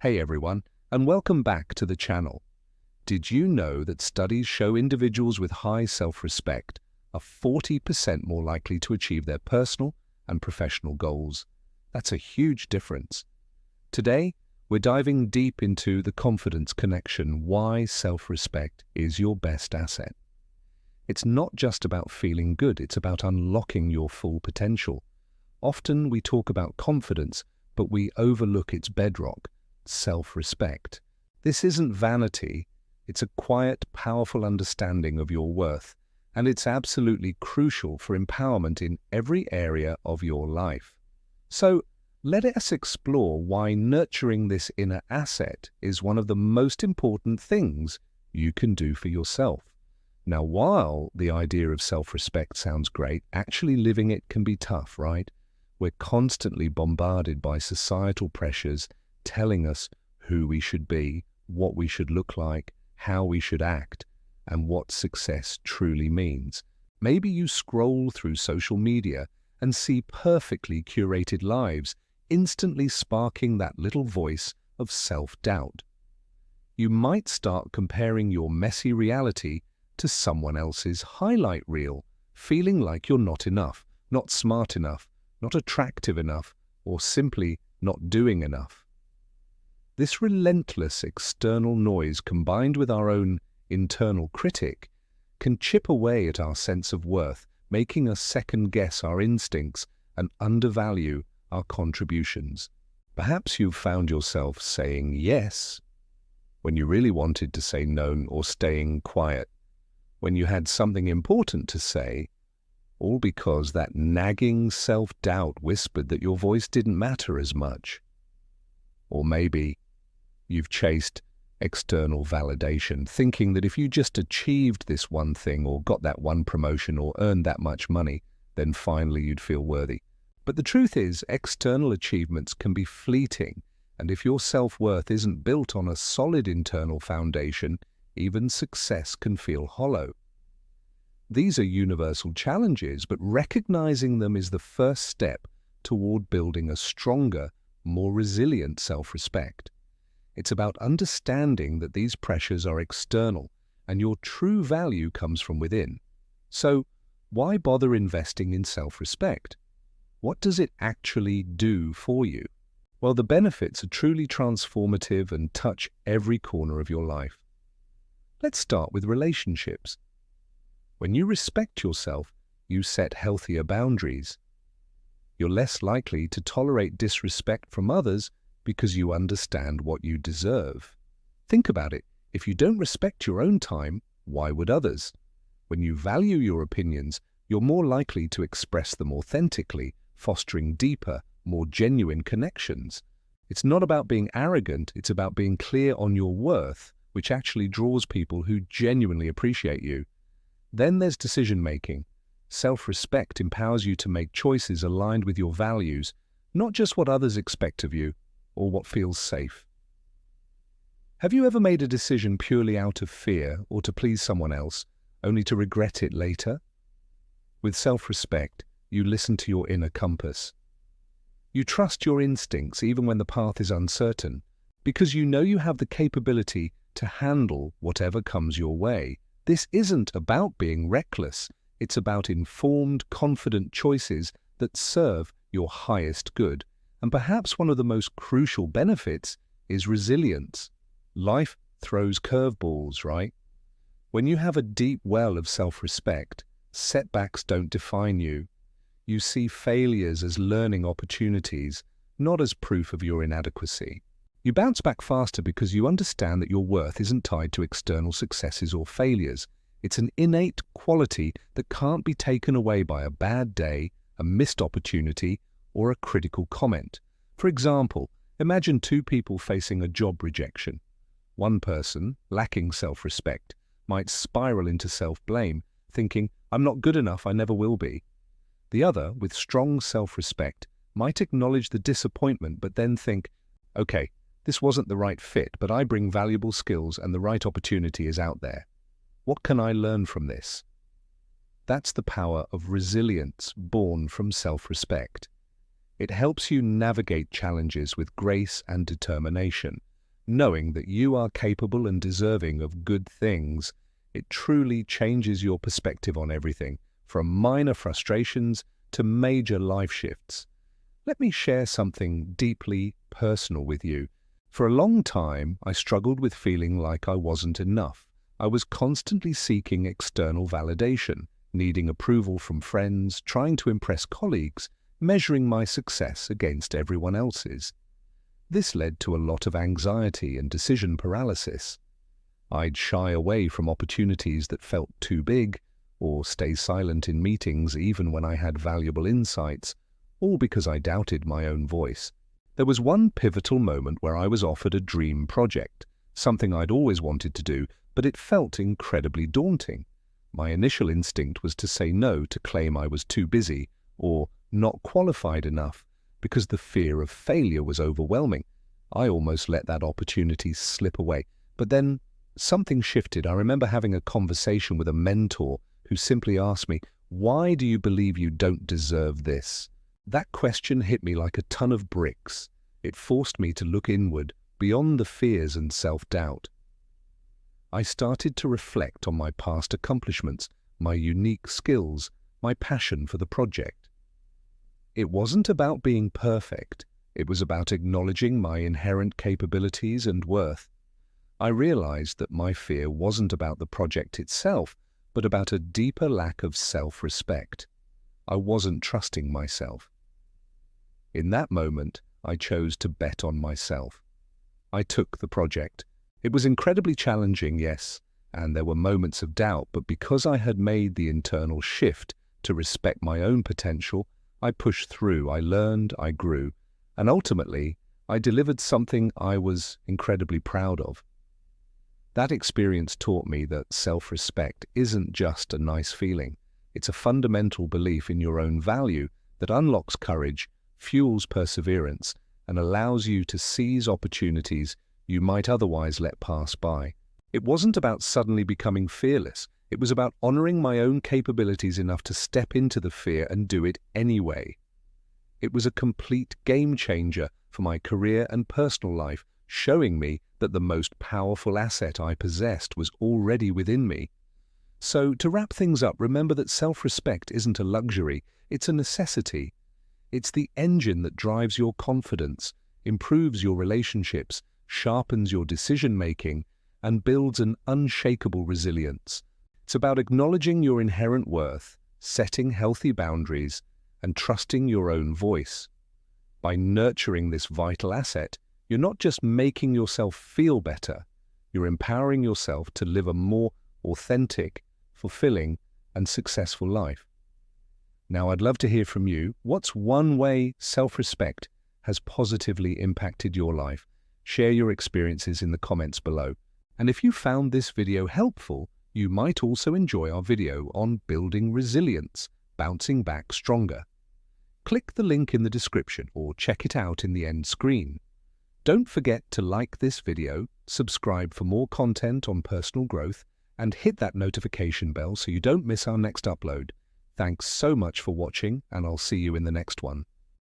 Hey everyone, and welcome back to the channel. Did you know that studies show individuals with high self-respect are 40% more likely to achieve their personal and professional goals? That's a huge difference. Today, we're diving deep into the confidence connection, why self-respect is your best asset. It's not just about feeling good, it's about unlocking your full potential. Often we talk about confidence, but we overlook its bedrock, self-respect. This isn't vanity, it's a quiet, powerful understanding of your worth, and it's absolutely crucial for empowerment in every area of your life. So, let us explore why nurturing this inner asset is one of the most important things you can do for yourself. Now, while the idea of self-respect sounds great, actually living it can be tough, right? We're constantly bombarded by societal pressures telling us who we should be, what we should look like, how we should act, and what success truly means. Maybe you scroll through social media and see perfectly curated lives, instantly sparking that little voice of self-doubt. You might start comparing your messy reality to someone else's highlight reel, feeling like you're not enough, not smart enough, not attractive enough, or simply not doing enough. This relentless external noise, combined with our own internal critic, can chip away at our sense of worth, making us second-guess our instincts and undervalue our contributions. Perhaps you've found yourself saying yes when you really wanted to say no, or staying quiet when you had something important to say, all because that nagging self-doubt whispered that your voice didn't matter as much. Or maybe you've chased external validation, thinking that if you just achieved this one thing or got that one promotion or earned that much money, then finally you'd feel worthy. But the truth is, external achievements can be fleeting, and if your self-worth isn't built on a solid internal foundation, even success can feel hollow. These are universal challenges, but recognizing them is the first step toward building a stronger, more resilient self-respect. It's about understanding that these pressures are external and your true value comes from within. So, why bother investing in self-respect? What does it actually do for you? Well, the benefits are truly transformative and touch every corner of your life. Let's start with relationships. When you respect yourself, you set healthier boundaries. You're less likely to tolerate disrespect from others because you understand what you deserve. Think about it. If you don't respect your own time, why would others? When you value your opinions, you're more likely to express them authentically, fostering deeper, more genuine connections. It's not about being arrogant, it's about being clear on your worth, which actually draws people who genuinely appreciate you. Then there's decision-making. Self-respect empowers you to make choices aligned with your values, not just what others expect of you or what feels safe. Have you ever made a decision purely out of fear or to please someone else, only to regret it later? With self-respect, you listen to your inner compass. You trust your instincts even when the path is uncertain, because you know you have the capability to handle whatever comes your way. This isn't about being reckless, it's about informed, confident choices that serve your highest good. And perhaps one of the most crucial benefits is resilience. Life throws curveballs, right? When you have a deep well of self-respect, setbacks don't define you. You see failures as learning opportunities, not as proof of your inadequacy. You bounce back faster because you understand that your worth isn't tied to external successes or failures. It's an innate quality that can't be taken away by a bad day, a missed opportunity, or a critical comment. For example, imagine two people facing a job rejection. One person, lacking self-respect, might spiral into self-blame, thinking, "I'm not good enough, I never will be." The other, with strong self-respect, might acknowledge the disappointment but then think, "Okay, this wasn't the right fit, but I bring valuable skills and the right opportunity is out there. What can I learn from this?" That's the power of resilience born from self-respect. It helps you navigate challenges with grace and determination, Knowing that you are capable and deserving of good things, it truly changes your perspective on everything, from minor frustrations to major life shifts. Let me share something deeply personal with you. For a long time, I struggled with feeling like I wasn't enough. I was constantly seeking external validation, needing approval from friends, trying to impress colleagues, measuring my success against everyone else's. This led to a lot of anxiety and decision paralysis. I'd shy away from opportunities that felt too big, or stay silent in meetings even when I had valuable insights, all because I doubted my own voice. There was one pivotal moment where I was offered a dream project, something I'd always wanted to do, but it felt incredibly daunting. My initial instinct was to say no, to claim I was too busy or not qualified enough, because the fear of failure was overwhelming. I almost let that opportunity slip away. But then something shifted. I remember having a conversation with a mentor who simply asked me, "Why do you believe you don't deserve this?" That question hit me like a ton of bricks. It forced me to look inward, beyond the fears and self-doubt. I started to reflect on my past accomplishments, my unique skills, my passion for the project. It wasn't about being perfect. It was about acknowledging my inherent capabilities and worth. I realized that my fear wasn't about the project itself, but about a deeper lack of self-respect. I wasn't trusting myself. In that moment, I chose to bet on myself. I took the project. It was incredibly challenging, yes, and there were moments of doubt, but because I had made the internal shift to respect my own potential, I pushed through, I learned, I grew, and ultimately, I delivered something I was incredibly proud of. That experience taught me that self-respect isn't just a nice feeling. It's a fundamental belief in your own value that unlocks courage, fuels perseverance, and allows you to seize opportunities you might otherwise let pass by. It wasn't about suddenly becoming fearless. It was about honoring my own capabilities enough to step into the fear and do it anyway. It was a complete game changer for my career and personal life, showing me that the most powerful asset I possessed was already within me. So, to wrap things up, remember that self-respect isn't a luxury, it's a necessity. It's the engine that drives your confidence, improves your relationships, sharpens your decision-making, and builds an unshakable resilience. It's about acknowledging your inherent worth, setting healthy boundaries, and trusting your own voice. By nurturing this vital asset, you're not just making yourself feel better, you're empowering yourself to live a more authentic, fulfilling, and successful life. Now, I'd love to hear from you. What's one way self-respect has positively impacted your life? Share your experiences in the comments below. And if you found this video helpful, you might also enjoy our video on building resilience, bouncing back stronger. Click the link in the description or check it out in the end screen. Don't forget to like this video, subscribe for more content on personal growth, and hit that notification bell so you don't miss our next upload. Thanks so much for watching, and I'll see you in the next one.